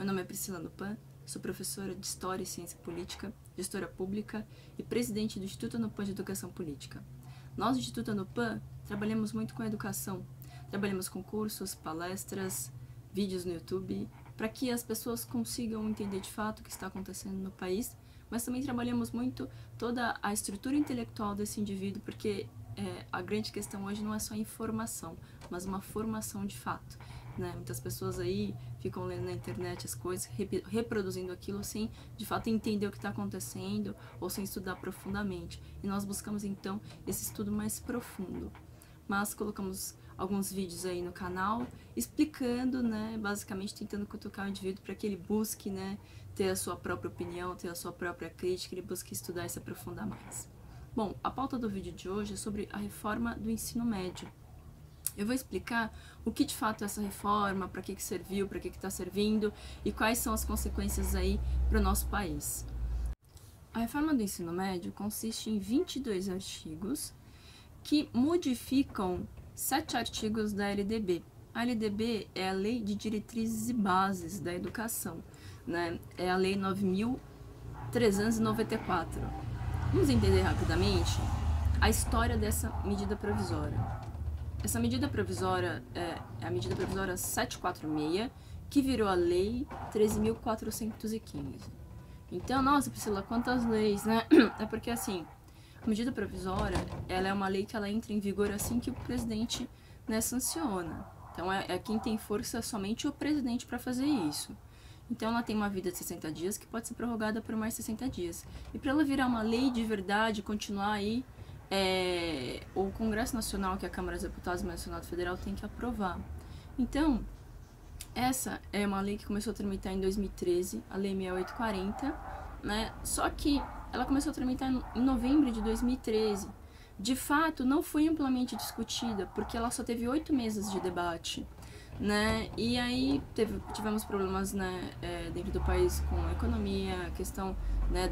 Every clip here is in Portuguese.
Meu nome é Priscila Nupan, sou professora de História e Ciência Política, gestora pública e presidente do Instituto Nupan de Educação Política. Nós, do Instituto Nupan, trabalhamos muito com a educação. Trabalhamos com cursos, palestras, vídeos no YouTube, para que as pessoas consigam entender de fato o que está acontecendo no país, mas também trabalhamos muito toda a estrutura intelectual desse indivíduo, porque a grande questão hoje não é só informação, mas uma formação de fato. Né? Muitas pessoas aí ficam lendo na internet as coisas, reproduzindo aquilo sem de fato entender o que está acontecendo ou sem estudar profundamente. E nós buscamos então esse estudo mais profundo. Mas colocamos alguns vídeos aí no canal explicando, né, basicamente tentando cutucar o indivíduo para que ele busque, né, ter a sua própria opinião, ter a sua própria crítica, ele busque estudar e se aprofundar mais. Bom, a pauta do vídeo de hoje é sobre a reforma do ensino médio. Eu vou explicar o que de fato é essa reforma, para que serviu, para que está servindo e quais são as consequências aí para o nosso país. A reforma do ensino médio consiste em 22 artigos que modificam 7 artigos da LDB. A LDB é a Lei de Diretrizes e Bases da Educação, né? É a Lei 9.394. Vamos entender rapidamente a história dessa medida provisória. Essa medida provisória é a medida provisória 746, que virou a Lei 13.415. Então, nossa, Priscila, quantas leis, né? É porque, assim, a medida provisória, ela é uma lei que ela entra em vigor assim que o presidente, né, sanciona. Então, quem tem força é somente o presidente para fazer isso. Então, ela tem uma vida de 60 dias que pode ser prorrogada por mais 60 dias. E para ela virar uma lei de verdade, continuar aí, o Congresso Nacional, que é a Câmara dos Deputados e o Senado Federal, tem que aprovar. Então, essa é uma lei que começou a tramitar em 2013, a Lei 6840, né? Só que ela começou a tramitar em novembro de 2013. De fato, não foi amplamente discutida, porque ela só teve 8 meses de debate, né? E aí tivemos problemas, né, dentro do país com a economia, a questão, né,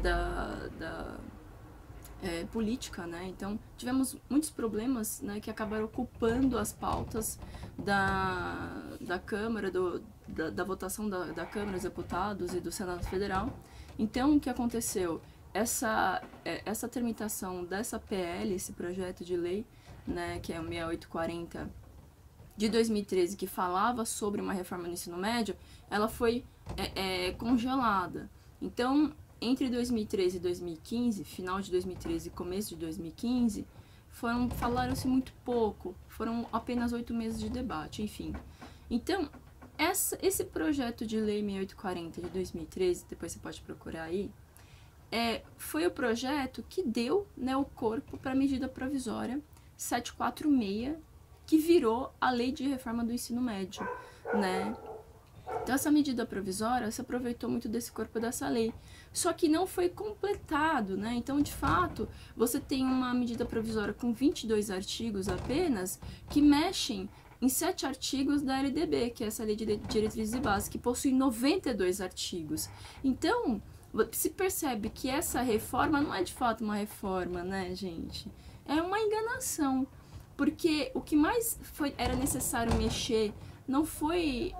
política, né? Então tivemos muitos problemas, né, que acabaram ocupando as pautas da Câmara, da votação da Câmara dos Deputados e do Senado Federal. Então o que aconteceu? Essa tramitação dessa PL, esse projeto de lei, né, que é o 6840 de 2013, que falava sobre uma reforma no ensino médio, ela foi congelada. Então, entre 2013 e 2015, final de 2013 e começo de 2015, falaram-se muito pouco, foram apenas 8 meses de debate, enfim. Então, esse projeto de lei 6840 de 2013, depois você pode procurar aí, foi o projeto que deu, né, o corpo para a medida provisória 746, que virou a lei de reforma do ensino médio, né? Então, essa medida provisória se aproveitou muito desse corpo dessa lei, só que não foi completado, né? Então, de fato, você tem uma medida provisória com 22 artigos apenas, que mexem em 7 artigos da LDB, que é essa Lei de Diretrizes e Bases, que possui 92 artigos. Então, se percebe que essa reforma não é de fato uma reforma, né, gente? É uma enganação, porque o que mais era necessário mexer não foi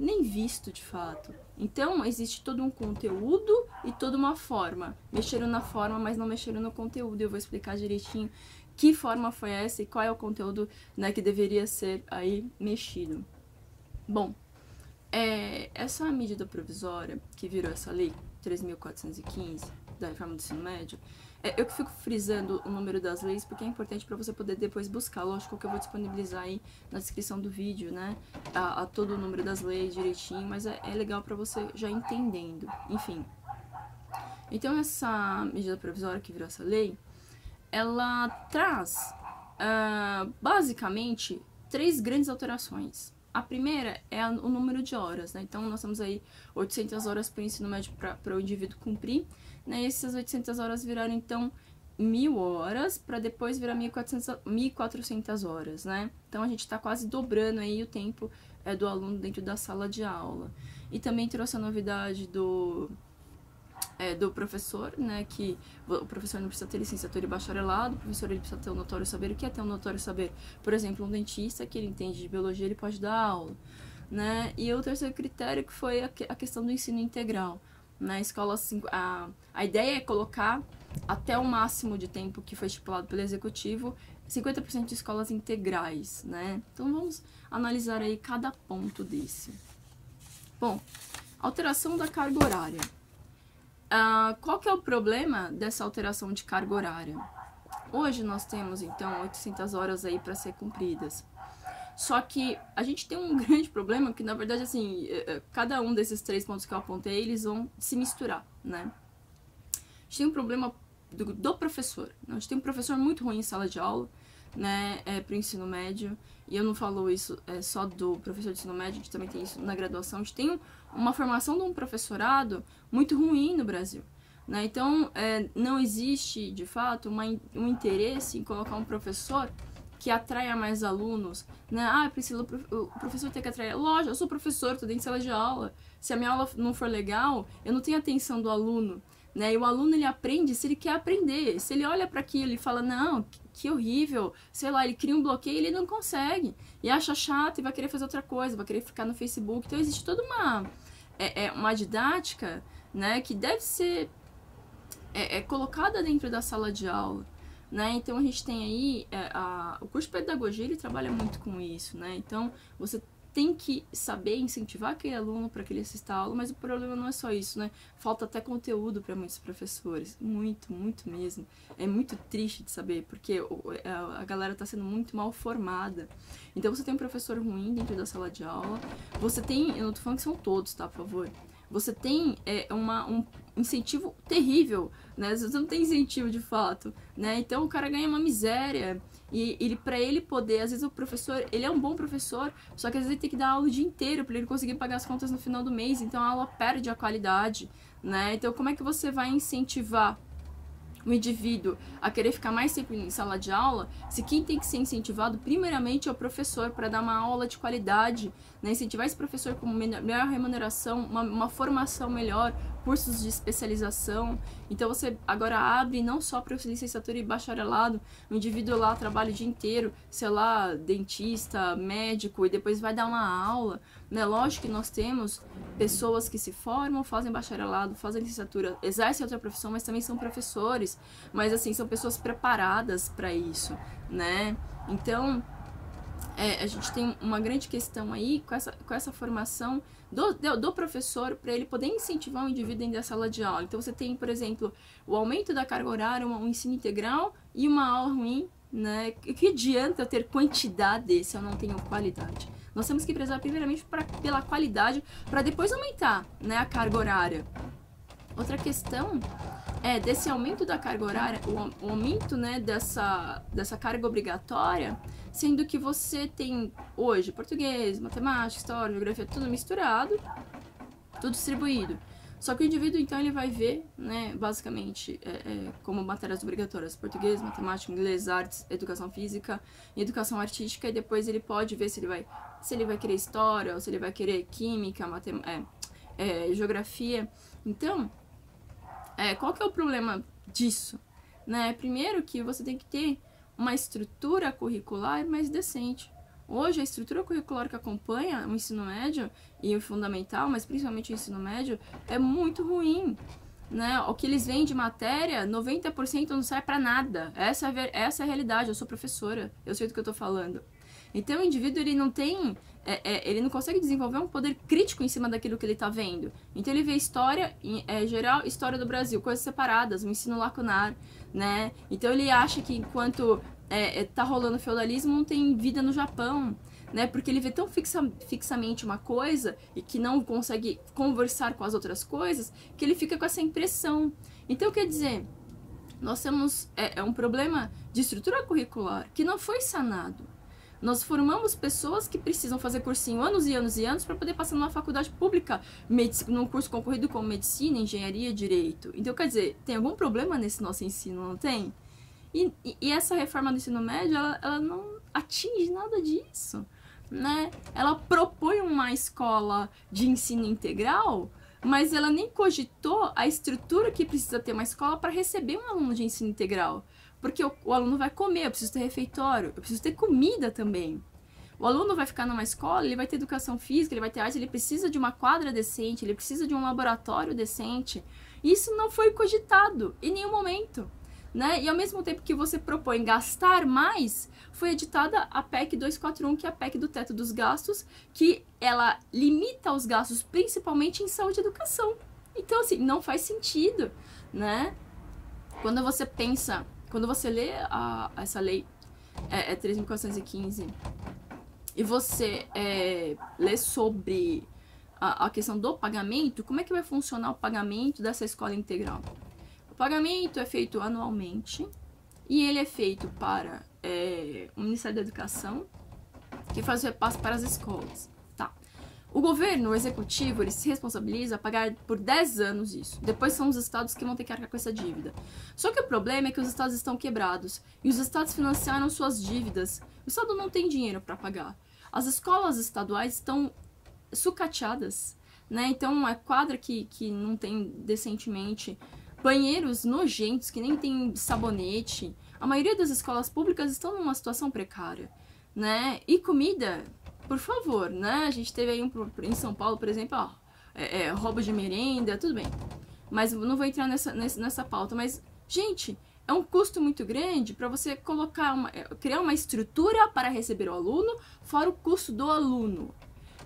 nem visto de fato. Então, existe todo um conteúdo e toda uma forma. Mexeram na forma, mas não mexeram no conteúdo. Eu vou explicar direitinho que forma foi essa e qual é o conteúdo, né, que deveria ser aí mexido. Bom, essa medida provisória que virou essa lei 3.415 da reforma do ensino médio, eu que fico frisando o número das leis porque é importante para você poder depois buscar. Lógico que eu vou disponibilizar aí na descrição do vídeo, né, a todo o número das leis direitinho, mas é legal para você já entendendo. Enfim, então essa medida provisória que virou essa lei, ela traz basicamente 3 grandes alterações. A primeira é o número de horas, né? Então, nós temos aí 800 horas para o ensino médio para o indivíduo cumprir, né? E essas 800 horas viraram, então, 1.000 horas, para depois virar 1.400 horas, né? Então, a gente está quase dobrando aí o tempo do aluno dentro da sala de aula. E também trouxe a novidade do professor, né, que o professor não precisa ter licenciatura e bacharelado, o professor ele precisa ter um notório saber. O que é ter um notório saber? Por exemplo, um dentista que ele entende de biologia, ele pode dar aula, né? E o terceiro critério que foi a questão do ensino integral. Na escola, a ideia é colocar até o máximo de tempo que foi estipulado pelo executivo, 50% de escolas integrais, né? Então vamos analisar aí cada ponto desse. Bom, alteração da carga horária. Qual que é o problema dessa alteração de carga horária? Hoje nós temos, então, 800 horas aí para ser cumpridas. Só que a gente tem um grande problema que, na verdade, assim, cada um desses 3 pontos que eu apontei, eles vão se misturar, né? A gente tem um problema do professor. A gente tem um professor muito ruim em sala de aula, né, para o ensino médio. E eu não falo isso só do professor de ensino médio, a gente também tem isso na graduação. A gente tem uma formação de um professorado muito ruim no Brasil, né? Então, não existe, de fato, um interesse em colocar um professor que atraia mais alunos, né? Priscila, o professor tem que atrair. Lógico, eu sou professor, tô dentro de sala de aula. Se a minha aula não for legal, eu não tenho atenção do aluno, né? E o aluno, ele aprende se ele quer aprender. Se ele olha para aquilo e fala, não, que horrível, sei lá, ele cria um bloqueio e ele não consegue. E acha chato e vai querer fazer outra coisa, vai querer ficar no Facebook. Então, existe toda uma didática, né, que deve ser colocada dentro da sala de aula. Né? Então, a gente tem aí, o curso de pedagogia, ele trabalha muito com isso, né? Então, você tem que saber incentivar aquele aluno para que ele assista a aula, mas o problema não é só isso, né? Falta até conteúdo para muitos professores, muito, muito mesmo. É muito triste de saber, porque a galera está sendo muito mal formada. Então, você tem um professor ruim dentro da sala de aula, você tem, eu não tô falando que são todos, tá, por favor? Você tem um incentivo terrível, né? Você não tem incentivo de fato, né? Então o cara ganha uma miséria. E para ele poder, às vezes o professor, ele é um bom professor, só que às vezes ele tem que dar aula o dia inteiro para ele conseguir pagar as contas no final do mês. Então a aula perde a qualidade, né? Então como é que você vai incentivar o indivíduo a querer ficar mais tempo em sala de aula, se quem tem que ser incentivado primeiramente é o professor para dar uma aula de qualidade, né? Incentivar esse professor com melhor remuneração, uma formação melhor, cursos de especialização. Então você agora abre não só para licenciatura e bacharelado, o indivíduo lá trabalha o dia inteiro, sei lá, dentista, médico, e depois vai dar uma aula, né? Lógico que nós temos pessoas que se formam, fazem bacharelado, fazem licenciatura, exercem outra profissão, mas também são professores, mas assim, são pessoas preparadas para isso, né? Então, a gente tem uma grande questão aí com essa formação do professor para ele poder incentivar o indivíduo dentro da sala de aula. Então, você tem, por exemplo, o aumento da carga horária, um ensino integral e uma aula ruim, né? Que adianta eu ter quantidade se eu não tenho qualidade? Nós temos que prezar primeiramente pela qualidade para depois aumentar, né, a carga horária. Outra questão desse aumento da carga horária, o aumento, né, dessa carga obrigatória, sendo que você tem hoje português, matemática, história, geografia, tudo misturado, tudo distribuído. Só que o indivíduo, então, ele vai ver, né, basicamente, como matérias obrigatórias, português, matemática, inglês, artes, educação física e educação artística, e depois ele pode ver se ele vai querer história, ou se ele vai querer química, geografia. Então, qual que é o problema disso? Né? Primeiro que você tem que ter uma estrutura curricular mais decente. Hoje, a estrutura curricular que acompanha o ensino médio e o fundamental, mas principalmente o ensino médio, é muito ruim, né? O que eles veem de matéria, 90% não sai para nada. Essa é a realidade. Eu sou professora, eu sei do que eu tô falando. Então, o indivíduo, ele não tem... ele não consegue desenvolver um poder crítico em cima daquilo que ele está vendo. Então, ele vê história, geral, história do Brasil, coisas separadas, um ensino lacunar, né? Então, ele acha que enquanto tá rolando feudalismo, não tem vida no Japão, né? Porque ele vê tão fixamente uma coisa e que não consegue conversar com as outras coisas, que ele fica com essa impressão. Então, quer dizer, nós temos um problema de estrutura curricular que não foi sanado. Nós formamos pessoas que precisam fazer cursinho anos e anos e anos para poder passar numa faculdade pública, num curso concorrido como medicina, engenharia, direito. Então, quer dizer, tem algum problema nesse nosso ensino, não tem? E essa reforma do ensino médio, ela não atinge nada disso, né? Ela propõe uma escola de ensino integral, mas ela nem cogitou a estrutura que precisa ter uma escola para receber um aluno de ensino integral. Porque o aluno vai comer, eu preciso ter refeitório, eu preciso ter comida também. O aluno vai ficar numa escola, ele vai ter educação física, ele vai ter arte, ele precisa de uma quadra decente, ele precisa de um laboratório decente. Isso não foi cogitado em nenhum momento, né? E ao mesmo tempo que você propõe gastar mais, foi editada a PEC 241, que é a PEC do teto dos gastos, que ela limita os gastos principalmente em saúde e educação. Então, assim, não faz sentido, né? Quando você pensa, quando você lê essa lei 3.415 e você lê sobre a questão do pagamento, como é que vai funcionar o pagamento dessa escola integral? O pagamento é feito anualmente e ele é feito para o Ministério da Educação, que faz o repasse para as escolas. Tá. O governo, o executivo, ele se responsabiliza a pagar por 10 anos isso. Depois são os estados que vão ter que arcar com essa dívida. Só que o problema é que os estados estão quebrados e os estados financiaram suas dívidas. O estado não tem dinheiro para pagar. As escolas estaduais estão sucateadas, né? Então, a quadra que não tem decentemente, banheiros nojentos que nem tem sabonete. A maioria das escolas públicas estão numa situação precária, né? E comida, por favor, né? A gente teve aí em São Paulo, por exemplo, roubo de merenda, tudo bem. Mas não vou entrar nessa pauta. Mas, gente, é um custo muito grande para você criar uma estrutura para receber o aluno, fora o custo do aluno.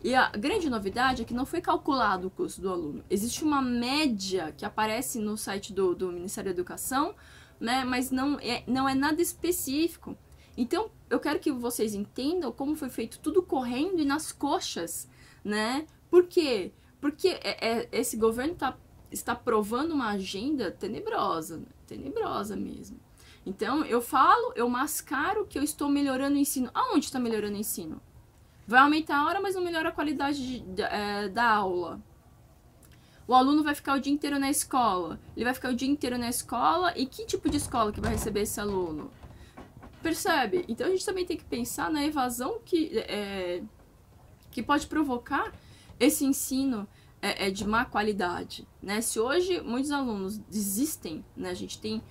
E a grande novidade é que não foi calculado o custo do aluno. Existe uma média que aparece no site do Ministério da Educação, né? Mas não é nada específico. Então, eu quero que vocês entendam como foi feito tudo correndo e nas coxas, né? Por quê? Porque esse governo está provando uma agenda tenebrosa, né? Tenebrosa mesmo. Então, eu mascaro que eu estou melhorando o ensino. Aonde está melhorando o ensino? Vai aumentar a hora, mas não melhora a qualidade da aula. O aluno vai ficar o dia inteiro na escola. Ele vai ficar o dia inteiro na escola. E que tipo de escola que vai receber esse aluno? Percebe? Então a gente também tem que pensar na evasão que pode provocar esse ensino de má qualidade, né? Se hoje muitos alunos desistem, né? A gente tem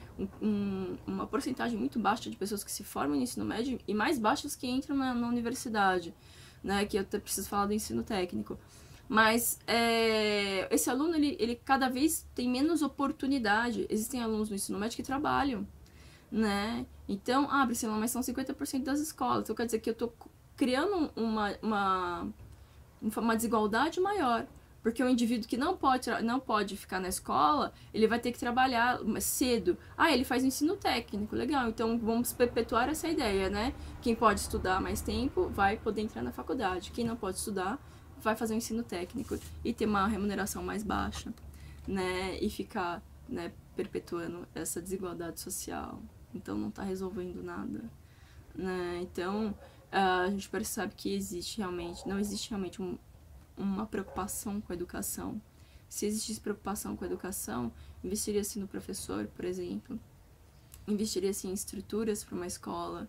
uma porcentagem muito baixa de pessoas que se formam no ensino médio e mais baixas que entram na universidade, né? Que eu até preciso falar do ensino técnico. Mas esse aluno, ele cada vez tem menos oportunidade. Existem alunos no ensino médio que trabalham, né? Então, Priscila, mas são 50% das escolas. Então, quer dizer que eu tô criando uma desigualdade maior. Porque o indivíduo que não pode ficar na escola, ele vai ter que trabalhar cedo. Ele faz o ensino técnico, legal. Então, vamos perpetuar essa ideia, né? Quem pode estudar mais tempo vai poder entrar na faculdade. Quem não pode estudar vai fazer o ensino técnico e ter uma remuneração mais baixa, né? E ficar, né, perpetuando essa desigualdade social. Então, não está resolvendo nada, né? Então, a gente percebe que não existe realmente uma preocupação com a educação. Se existisse preocupação com a educação, investiria-se no professor, por exemplo, investiria-se em estruturas para uma escola,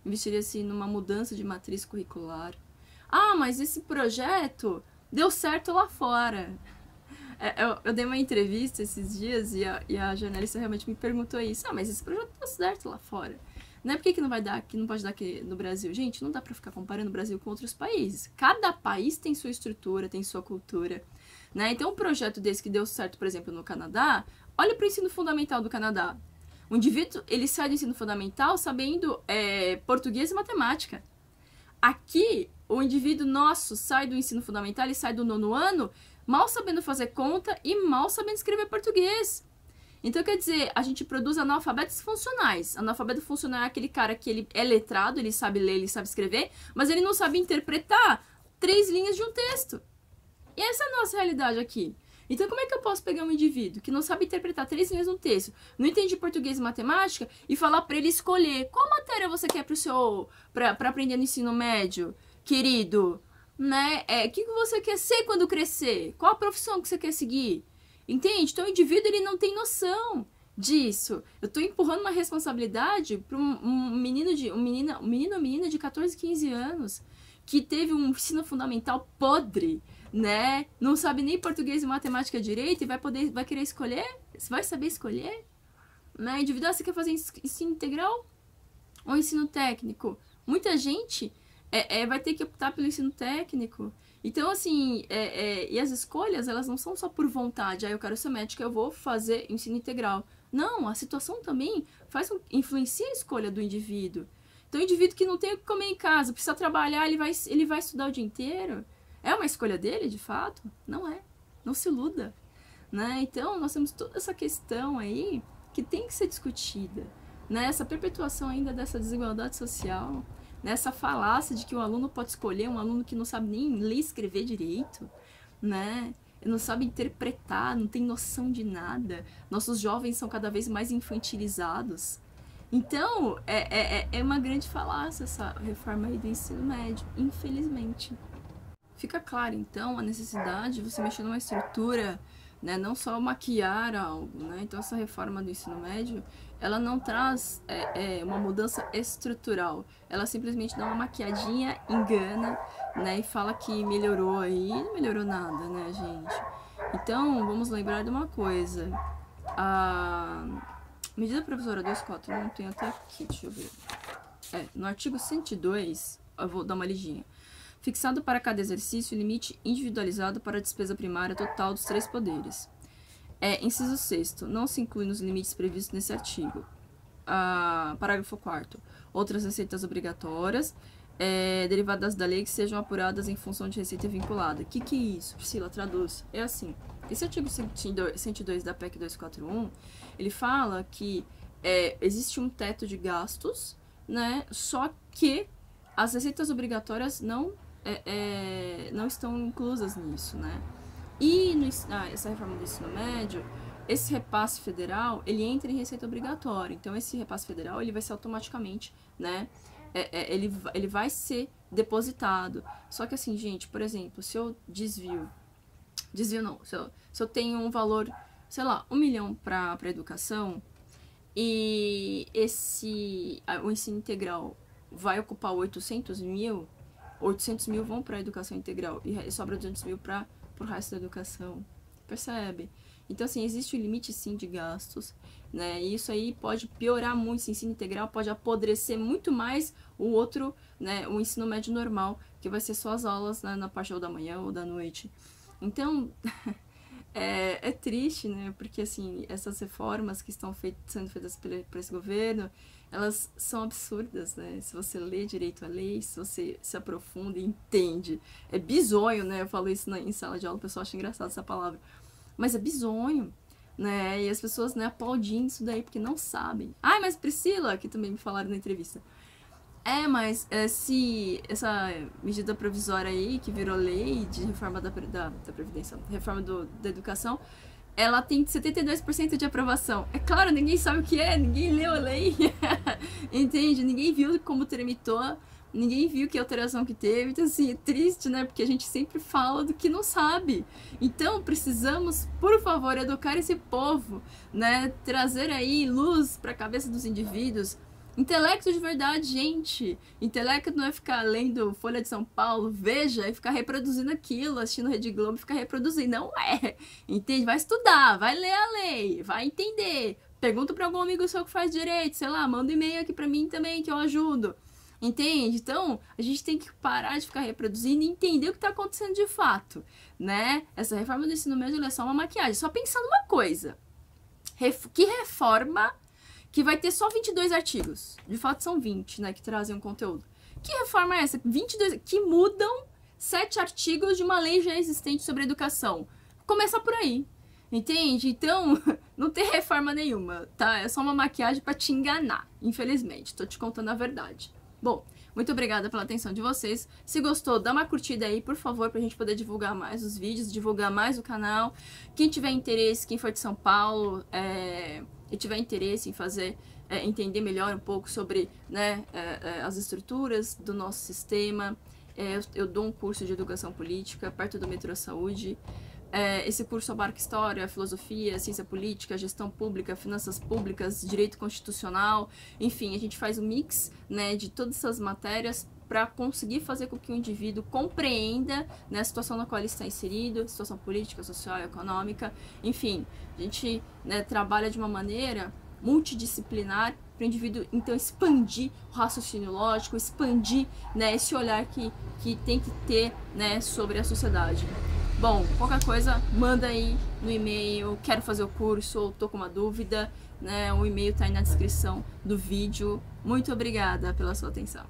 investiria-se numa mudança de matriz curricular. Mas esse projeto deu certo lá fora. Eu dei uma entrevista esses dias e a jornalista realmente me perguntou isso. Mas esse projeto deu certo lá fora. Não é porque que não pode dar aqui no Brasil? Gente, não dá pra ficar comparando o Brasil com outros países. Cada país tem sua estrutura, tem sua cultura, né? Então, um projeto desse que deu certo, por exemplo, no Canadá, olha para o ensino fundamental do Canadá. O indivíduo, ele sai do ensino fundamental sabendo português e matemática. Aqui, o indivíduo nosso sai do ensino fundamental, ele sai do 9º ano, mal sabendo fazer conta e mal sabendo escrever português. Então, quer dizer, a gente produz analfabetos funcionais. Analfabeto funcional é aquele cara que ele é letrado, ele sabe ler, ele sabe escrever, mas ele não sabe interpretar 3 linhas de um texto. E essa é a nossa realidade aqui. Então, como é que eu posso pegar um indivíduo que não sabe interpretar 3 linhas de um texto, não entende português e matemática, e falar para ele escolher qual matéria você quer para aprender no ensino médio, querido? Né? O que você quer ser quando crescer? Qual a profissão que você quer seguir? Entende? Então o indivíduo, ele não tem noção disso. Eu tô empurrando uma responsabilidade para um menino ou menina de 14, 15 anos que teve um ensino fundamental podre, né? Não sabe nem português e matemática direito e vai querer escolher? Você vai saber escolher? Né? Individual, você quer fazer ensino integral ou ensino técnico? Muita gente vai ter que optar pelo ensino técnico. Então, assim, e as escolhas, elas não são só por vontade. Eu quero ser médica, eu vou fazer ensino integral. Não, a situação também influencia a escolha do indivíduo. Então, o indivíduo que não tem o que comer em casa, precisa trabalhar, ele vai estudar o dia inteiro. É uma escolha dele, de fato? Não é. Não se iluda, né? Então, nós temos toda essa questão aí que tem que ser discutida, né? Essa perpetuação ainda dessa desigualdade social, nessa falácia de que o aluno pode escolher, um aluno que não sabe nem ler e escrever direito, né? Não sabe interpretar, não tem noção de nada. Nossos jovens são cada vez mais infantilizados. Então, é uma grande falácia essa reforma aí do ensino médio, infelizmente. Fica claro, então, a necessidade de você mexer numa estrutura, né, não só maquiar algo, né? Então, essa reforma do ensino médio, ela não traz uma mudança estrutural. Ela simplesmente dá uma maquiadinha, engana, né, e fala que melhorou aí. Não melhorou nada, né, gente? Então, vamos lembrar de uma coisa. A medida provisória 241, tem até aqui, deixa eu ver. No artigo 102, eu vou dar uma lidinha. Fixado para cada exercício limite individualizado para a despesa primária total dos 3 poderes. Inciso 6º, não se inclui nos limites previstos nesse artigo. Parágrafo 4º, outras receitas obrigatórias derivadas da lei que sejam apuradas em função de receita vinculada. O que é isso? Priscila, traduz. É assim, esse artigo 102 da PEC 241, ele fala que existe um teto de gastos, né? Só que as receitas obrigatórias não estão inclusas nisso, né? E essa reforma do ensino médio, esse repasse federal, ele entra em receita obrigatória. Então, esse repasse federal, ele vai ser automaticamente, né? Ele vai ser depositado. Só que assim, gente, por exemplo, se eu desvio não, se eu tenho um valor, sei lá, 1 milhão para educação, e o ensino integral vai ocupar 800 mil vão para a educação integral e sobra 200 mil para o resto da educação, percebe? Então, assim, existe um limite, sim, de gastos, né, e isso aí pode piorar muito, esse ensino integral pode apodrecer muito mais o outro, né, o ensino médio normal, que vai ser só as aulas, né, na parte ou da manhã ou da noite. Então, é triste, né, porque, assim, essas reformas que estão sendo feitas por esse governo, elas são absurdas, né? Se você lê direito a lei, se você se aprofunda e entende. É bizonho, né? Eu falo isso em sala de aula, o pessoal acha engraçado essa palavra. Mas é bizonho, né? E as pessoas, né, aplaudindo isso daí porque não sabem. Mas Priscila, que também me falaram na entrevista. Mas se essa medida provisória aí, que virou lei de reforma da Previdência, reforma da educação, ela tem 72% de aprovação. É claro, ninguém sabe o que ninguém leu a lei, entende? Ninguém viu como tramitou, ninguém viu que alteração que teve. Então, assim, é triste, né? Porque a gente sempre fala do que não sabe. Então, precisamos, por favor, educar esse povo, né? Trazer aí luz para a cabeça dos indivíduos. Intelecto de verdade, gente. Intelecto não é ficar lendo Folha de São Paulo, Veja, e ficar reproduzindo aquilo, assistindo Rede Globo e ficar reproduzindo. Não é. Entende? Vai estudar, vai ler a lei, vai entender. Pergunta pra algum amigo seu que faz direito, sei lá, manda um e-mail aqui pra mim também que eu ajudo. Entende? Então, a gente tem que parar de ficar reproduzindo e entender o que tá acontecendo de fato, né? Essa reforma do ensino médio é só uma maquiagem. Só pensando uma coisa. Que reforma que vai ter só 22 artigos. De fato, são 20, né, que trazem um conteúdo. Que reforma é essa? 22, que mudam 7 artigos de uma lei já existente sobre educação. Começa por aí, entende? Então, não tem reforma nenhuma, tá? É só uma maquiagem pra te enganar, infelizmente. Tô te contando a verdade. Bom, muito obrigada pela atenção de vocês. Se gostou, dá uma curtida aí, por favor, pra gente poder divulgar mais os vídeos, divulgar mais o canal. Quem tiver interesse, quem for de São Paulo, e tiver interesse em fazer, entender melhor um pouco sobre, né, as estruturas do nosso sistema, eu dou um curso de educação política perto do Metrô Saúde. Esse curso abarca história, filosofia, ciência política, gestão pública, finanças públicas, direito constitucional, enfim, a gente faz um mix, né, de todas essas matérias para conseguir fazer com que o indivíduo compreenda, né, a situação na qual ele está inserido, situação política, social, econômica, enfim, a gente, né, trabalha de uma maneira multidisciplinar para o indivíduo, então, expandir o raciocínio lógico, expandir, né, esse olhar que tem que ter, né, sobre a sociedade. Bom, qualquer coisa, manda aí no e-mail, quero fazer o curso, ou tô com uma dúvida, né, o e-mail tá aí na descrição do vídeo. Muito obrigada pela sua atenção.